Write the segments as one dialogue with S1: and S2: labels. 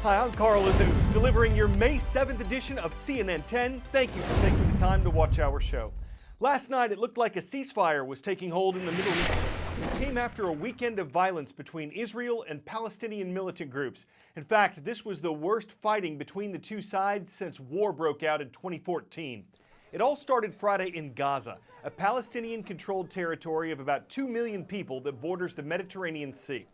S1: Hi, I'm Carl Azus, delivering your May 7th edition of CNN 10. Thank you for taking the time to watch our show. Last night, it looked like a ceasefire was taking hold in the Middle East. It came after a weekend of violence between Israel and Palestinian militant groups. In fact, this was the worst fighting between the two sides since war broke out in 2014. It all started Friday in Gaza, a Palestinian-controlled territory of about 2 million people that borders the Mediterranean Sea.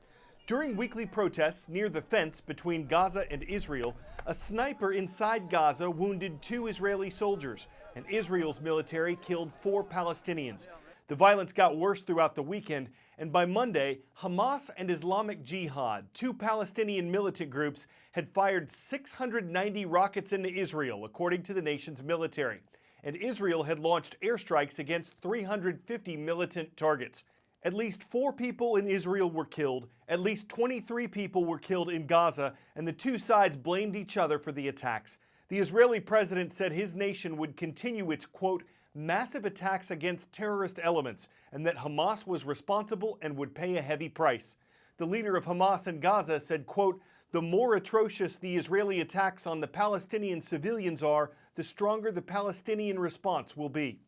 S1: During weekly protests near the fence between Gaza and Israel, a sniper inside Gaza wounded 2 Israeli soldiers, and Israel's military killed 4 Palestinians. The violence got worse throughout the weekend, and by Monday, Hamas and Islamic Jihad, 2 Palestinian militant groups, had fired 690 rockets into Israel, according to the nation's military. And Israel had launched airstrikes against 350 militant targets. At least 4 people in Israel were killed, at least 23 people were killed in Gaza, and the two sides blamed each other for the attacks. The Israeli president said his nation would continue its, quote, massive attacks against terrorist elements, and that Hamas was responsible and would pay a heavy price. The leader of Hamas in Gaza said, quote, the more atrocious the Israeli attacks on the Palestinian civilians are, the stronger the Palestinian response will be.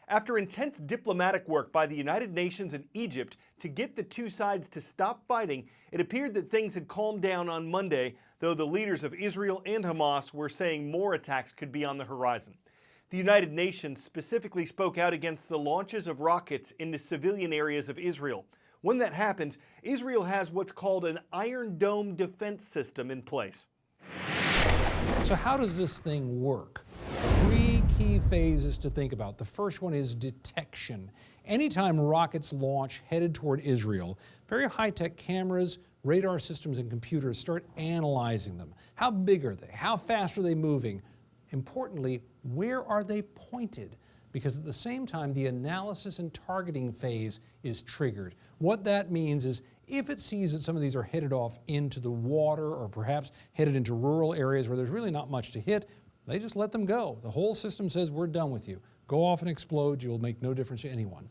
S1: After intense diplomatic work by the United Nations and Egypt to get the two sides to stop fighting, it appeared that things had calmed down on Monday, though the leaders of Israel and Hamas were saying more attacks could be on the horizon. The United Nations specifically spoke out against the launches of rockets into civilian areas of Israel. When that happens, Israel has what's called an Iron Dome defense system in place.
S2: So how does this thing work? 3 key phases to think about. The first one is detection. Anytime rockets launch headed toward Israel, very high-tech cameras, radar systems, and computers start analyzing them. How big are they? How fast are they moving? Importantly, where are they pointed? Because at the same time, the analysis and targeting phase is triggered. What that means is if it sees that some of these are headed off into the water or perhaps headed into rural areas where there's really not much to hit, they just let them go. The whole system says, we're done with you. Go off and explode. You'll make no difference to anyone.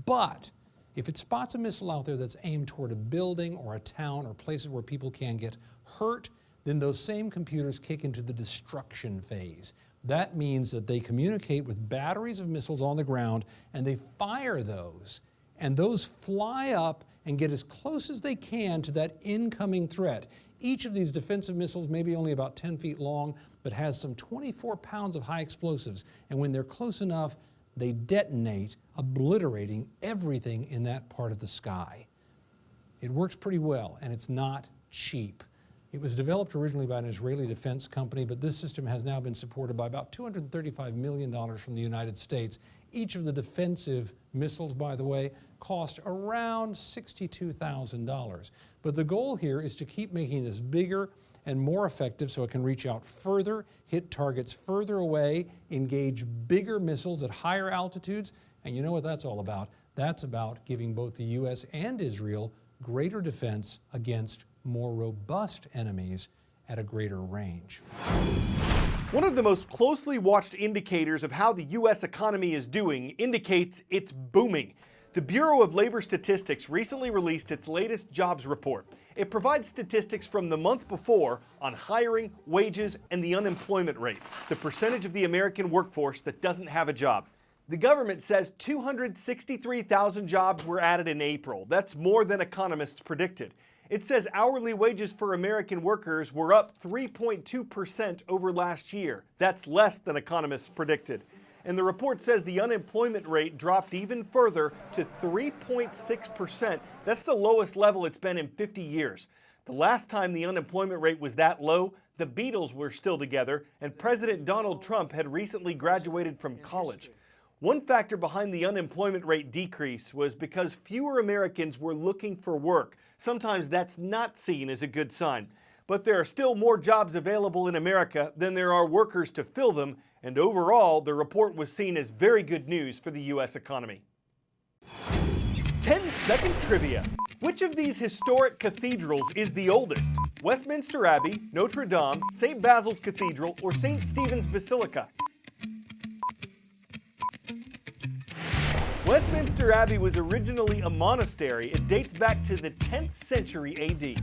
S2: But if it spots a missile out there that's aimed toward a building or a town or places where people can get hurt, then those same computers kick into the destruction phase. That means that they communicate with batteries of missiles on the ground and they fire those. And those fly up and get as close as they can to that incoming threat. Each of these defensive missiles may be only about 10 feet long, but has some 24 pounds of high explosives. And when they're close enough, they detonate, obliterating everything in that part of the sky. It works pretty well, and it's not cheap. It was developed originally by an Israeli defense company, but this system has now been supported by about $235 million from the United States. Each of the defensive missiles, by the way, cost around $62,000. But the goal here is to keep making this bigger and more effective so it can reach out further, hit targets further away, engage bigger missiles at higher altitudes. And you know what that's all about? That's about giving both the U.S. and Israel greater defense against more robust enemies at a greater range.
S1: One of the most closely watched indicators of how the U.S. economy is doing indicates it's booming. The Bureau of Labor Statistics recently released its latest jobs report. It provides statistics from the month before on hiring, wages, and the unemployment rate, the percentage of the American workforce that doesn't have a job. The government says 263,000 jobs were added in April. That's more than economists predicted. It says hourly wages for American workers were up 3.2% over last year. That's less than economists predicted. And the report says the unemployment rate dropped even further to 3.6%. That's the lowest level it's been in 50 years. The last time the unemployment rate was that low, the Beatles were still together, and President Donald Trump had recently graduated from college. One factor behind the unemployment rate decrease was because fewer Americans were looking for work. Sometimes that's not seen as a good sign. But there are still more jobs available in America than there are workers to fill them, and overall, the report was seen as very good news for the U.S. economy. 10-second trivia. Which of these historic cathedrals is the oldest? Westminster Abbey, Notre Dame, St. Basil's Cathedral, or St. Stephen's Basilica? Westminster Abbey was originally a monastery. It dates back to the 10th century AD.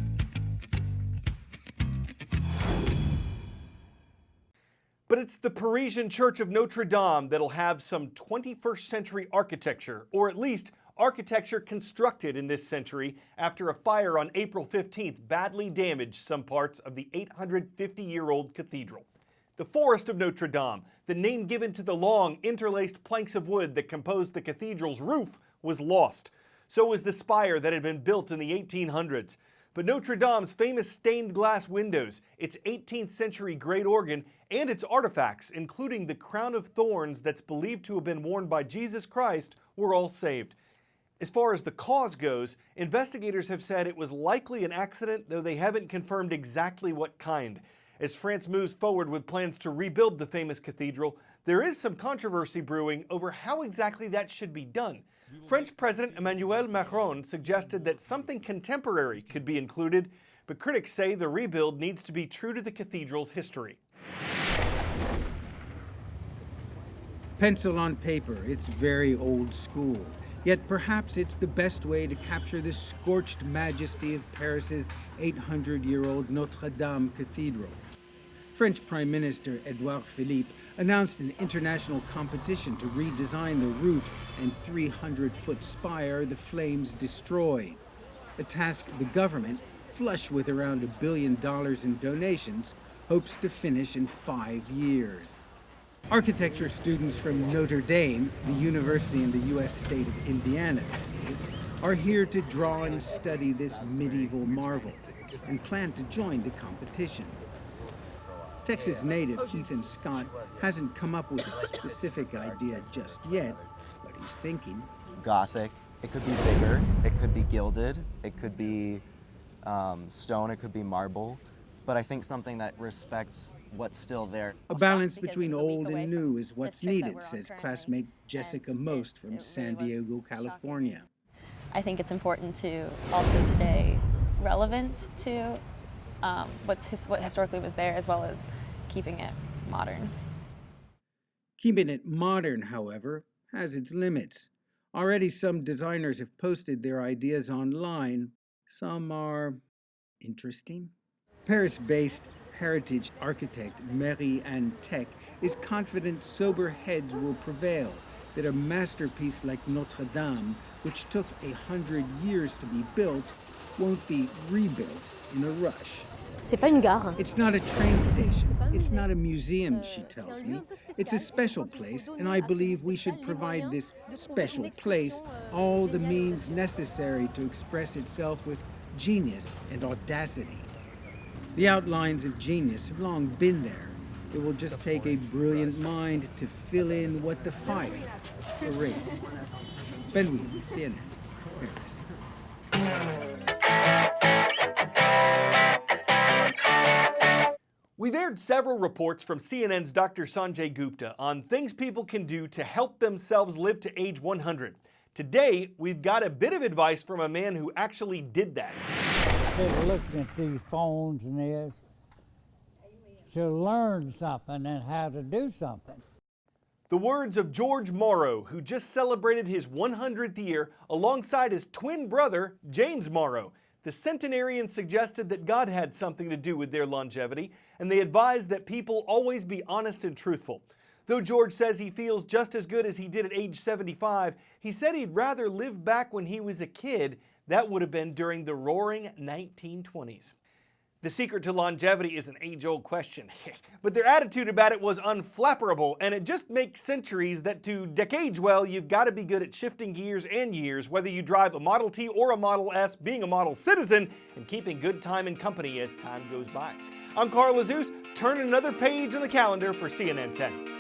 S1: But it's the Parisian Church of Notre Dame that'll have some 21st century architecture, or at least architecture constructed in this century after a fire on April 15th badly damaged some parts of the 850-year-old cathedral. The Forest of Notre Dame, the name given to the long, interlaced planks of wood that composed the cathedral's roof, was lost. So was the spire that had been built in the 1800s. But Notre Dame's famous stained glass windows, its 18th century great organ, and its artifacts, including the crown of thorns that's believed to have been worn by Jesus Christ, were all saved. As far as the cause goes, investigators have said it was likely an accident, though they haven't confirmed exactly what kind. As France moves forward with plans to rebuild the famous cathedral, there is some controversy brewing over how exactly that should be done. French President Emmanuel Macron suggested that something contemporary could be included, but critics say the rebuild needs to be true to the cathedral's history.
S3: Pencil on paper, it's very old school. Yet perhaps it's the best way to capture the scorched majesty of Paris's 800-year-old Notre Dame Cathedral. French Prime Minister Edouard Philippe announced an international competition to redesign the roof and 300-foot spire the flames destroyed. A task the government, flush with around $1 billion in donations, hopes to finish in 5 years. Architecture students from Notre Dame, the university in the U.S. state of Indiana, that is, are here to draw and study this medieval marvel and plan to join the competition. Texas native Ethan Scott hasn't come up with a specific idea just yet, but he's thinking.
S4: Gothic. It could be bigger, it could be gilded, it could be stone, it could be marble, but I think something that respects what's still there.
S3: A balance between old and new is what's needed, says classmate Jessica Most from San Diego, California.
S5: I think it's important to also stay relevant to what historically was there, as well as keeping it modern.
S3: Keeping it modern, however, has its limits. Already some designers have posted their ideas online. Some are interesting. Paris-based heritage architect Marie-Anne Tech is confident sober heads will prevail, that a masterpiece like Notre Dame, which took 100 years to be built, won't be rebuilt in a rush. It's not a train station. It's not a museum, she tells me. It's a special place, and I believe we should provide this special place all the means necessary to express itself with genius and audacity. The outlines of genius have long been there. It will just take a brilliant mind to fill in what the fire erased. Ben Weaver, CNN, Paris.
S1: We've aired several reports from CNN's Dr. Sanjay Gupta on things people can do to help themselves live to age 100. Today, we've got a bit of advice from a man who actually did that.
S6: Instead of looking at these phones and this, to learn something and how to do something.
S1: The words of George Morrow, who just celebrated his 100th year alongside his twin brother, James Morrow. The centenarian suggested that God had something to do with their longevity, and they advised that people always be honest and truthful. Though George says he feels just as good as he did at age 75, he said he'd rather live back when he was a kid. That would have been during the roaring 1920s. The secret to longevity is an age-old question, but their attitude about it was unflapperable, and it just makes centuries that to decade well, you've got to be good at shifting gears and years, whether you drive a Model T or a Model S, being a model citizen, and keeping good time and company as time goes by. I'm Carl Azuz, turning another page in the calendar for CNN 10.